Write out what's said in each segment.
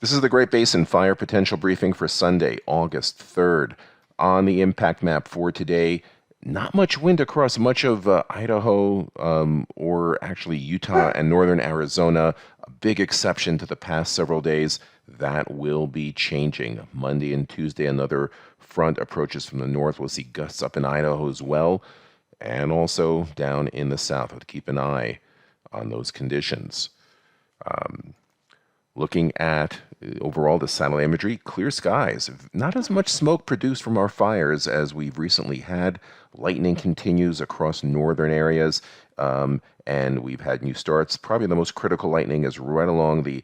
This is the Great Basin Fire Potential Briefing for Sunday, August 3rd. On the impact map for today, not much wind across much of Idaho or actually Utah and northern Arizona. A big exception to the past several days. That will be changing. Monday and Tuesday, another front approaches from the north. We'll see gusts up in Idaho as well, and also down in the south. We'll keep an eye on those conditions. Looking at overall the satellite imagery, clear skies. Not as much smoke produced from our fires as we've recently had. Lightning continues across northern areas, and we've had new starts. Probably the most critical lightning is right along the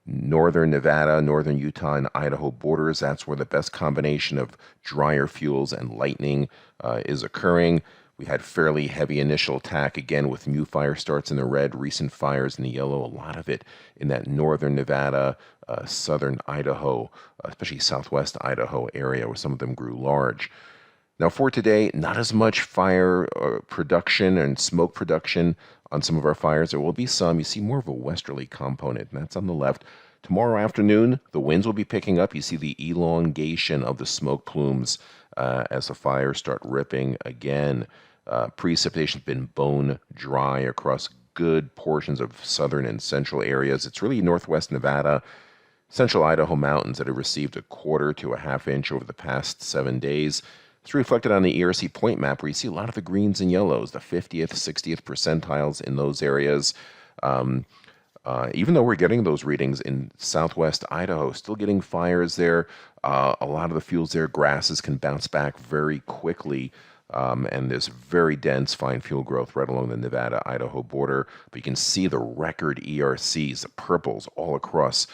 northern Nevada, northern Utah, and Idaho borders. That's where the best combination of drier fuels and lightning is occurring. We had fairly heavy initial attack, again, with new fire starts in the red, recent fires in the yellow, a lot of it in that northern Nevada, southern Idaho, especially southwest Idaho area, where some of them grew large. Now, for today, not as much fire production and smoke production on some of our fires. There will be some. You see more of a westerly component, and that's on the left. Tomorrow afternoon, the winds will be picking up. You see the elongation of the smoke plumes as the fires start ripping again. Precipitation has been bone dry across good portions of southern and central areas. It's really northwest Nevada, central Idaho mountains that have received a quarter to a half inch over the past 7 days. It's reflected on the ERC point map where you see a lot of the greens and yellows, the 50th, 60th percentiles in those areas. Even though we're getting those readings in southwest Idaho, still getting fires there. A lot of the fuels there, grasses can bounce back very quickly. And there's very dense fine fuel growth right along the Nevada-Idaho border. But you can see the record ERCs, the purples, all across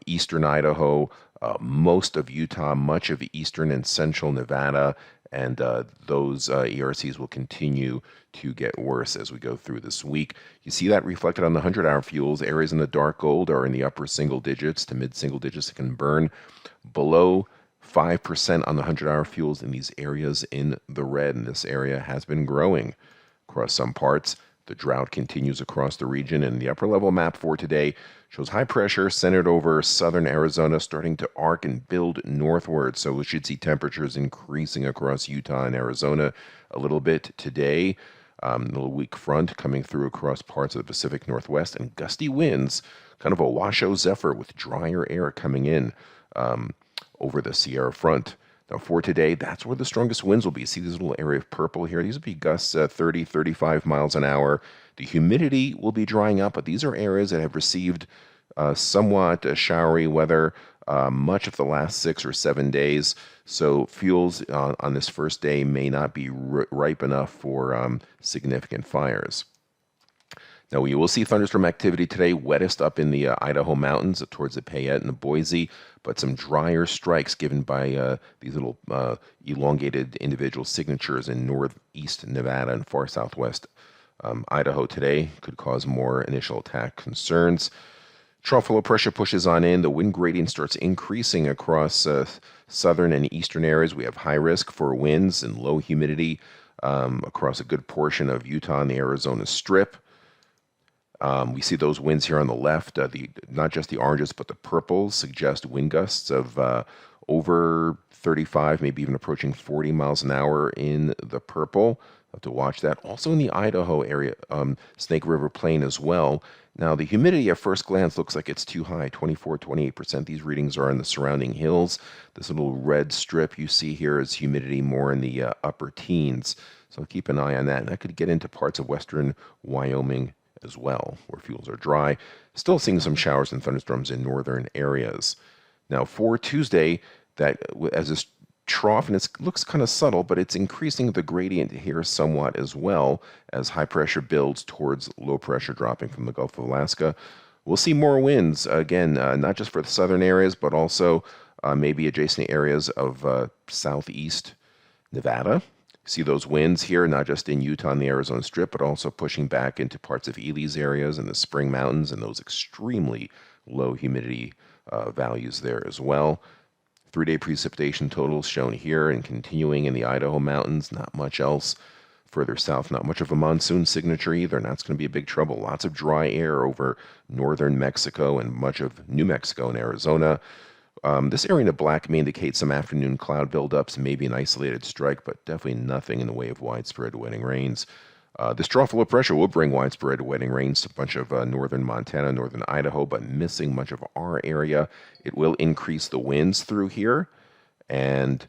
eastern Idaho, most of Utah, much of eastern and central Nevada, and those ERCs will continue to get worse as we go through this week. You see that reflected on the 100-hour fuels. Areas in the dark gold are in the upper single digits to mid-single digits that can burn. Below 5% on the 100-hour fuels in these areas in the red, and this area has been growing across some parts. The drought continues across the region, and the upper level map for today shows high pressure centered over southern Arizona starting to arc and build northward. So we should see temperatures increasing across Utah and Arizona a little bit today. A little weak front coming through across parts of the Pacific Northwest, and gusty winds, kind of a washoe zephyr with drier air coming in over the Sierra front. Now for today, that's where the strongest winds will be. See this little area of purple here? These will be gusts 30, 35 miles an hour. The humidity will be drying up, but these are areas that have received somewhat showery weather much of the last 6 or 7 days. So fuels on this first day may not be ripe enough for significant fires. Now, we will see thunderstorm activity today, wettest up in the Idaho mountains towards the Payette and the Boise, but some drier strikes given by these little elongated individual signatures in northeast Nevada and far southwest Idaho today could cause more initial attack concerns. Trough low pressure pushes on in. The wind gradient starts increasing across southern and eastern areas. We have high risk for winds and low humidity across a good portion of Utah and the Arizona Strip. We see those winds here on the left. Not just the oranges, but the purples suggest wind gusts of over 35, maybe even approaching 40 miles an hour in the purple. Have to watch that. Also in the Idaho area, Snake River Plain as well. Now, the humidity at first glance looks like it's too high, 24, 28%. These readings are in the surrounding hills. This little red strip you see here is humidity more in the upper teens. So keep an eye on that. And that could get into parts of western Wyoming as well, where fuels are dry. Still seeing some showers and thunderstorms in northern areas. Now, for Tuesday, that as this trough, and it looks kind of subtle, but it's increasing the gradient here somewhat as well as high pressure builds towards low pressure dropping from the Gulf of Alaska. We'll see more winds, again, not just for the southern areas, but also maybe adjacent areas of southeast Nevada. See those winds here, not just in Utah and the Arizona Strip, but also pushing back into parts of Ely's areas and the Spring Mountains and those extremely low humidity values there as well. 3-day precipitation totals shown here and continuing in the Idaho mountains, not much else. Further south, not much of a monsoon signature either, and that's going to be a big trouble. Lots of dry air over northern Mexico and much of New Mexico and Arizona. This area in the black may indicate some afternoon cloud buildups, maybe an isolated strike, but definitely nothing in the way of widespread wetting rains. This trough low pressure will bring widespread wetting rains to a bunch of northern Montana, northern Idaho, but missing much of our area. It will increase the winds through here, and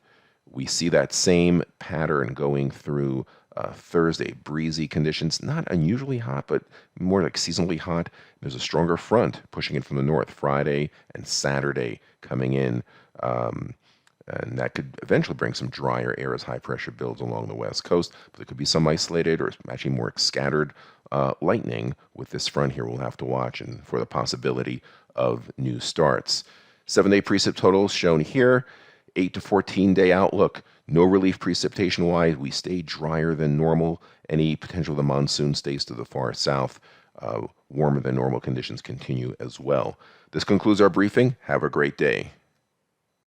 we see that same pattern going through Thursday. Breezy conditions, not unusually hot, but more like seasonally hot. There's a stronger front pushing in from the north Friday and Saturday coming in. And that could eventually bring some drier air as high pressure builds along the west coast. But there could be some isolated or actually more scattered lightning with this front here. We'll have to watch and for the possibility of new starts. 7-day precip totals shown here. 8 to 14-day outlook. No relief precipitation-wise. We stay drier than normal. Any potential of the monsoon stays to the far south. Warmer than normal conditions continue as well. This concludes our briefing. Have a great day.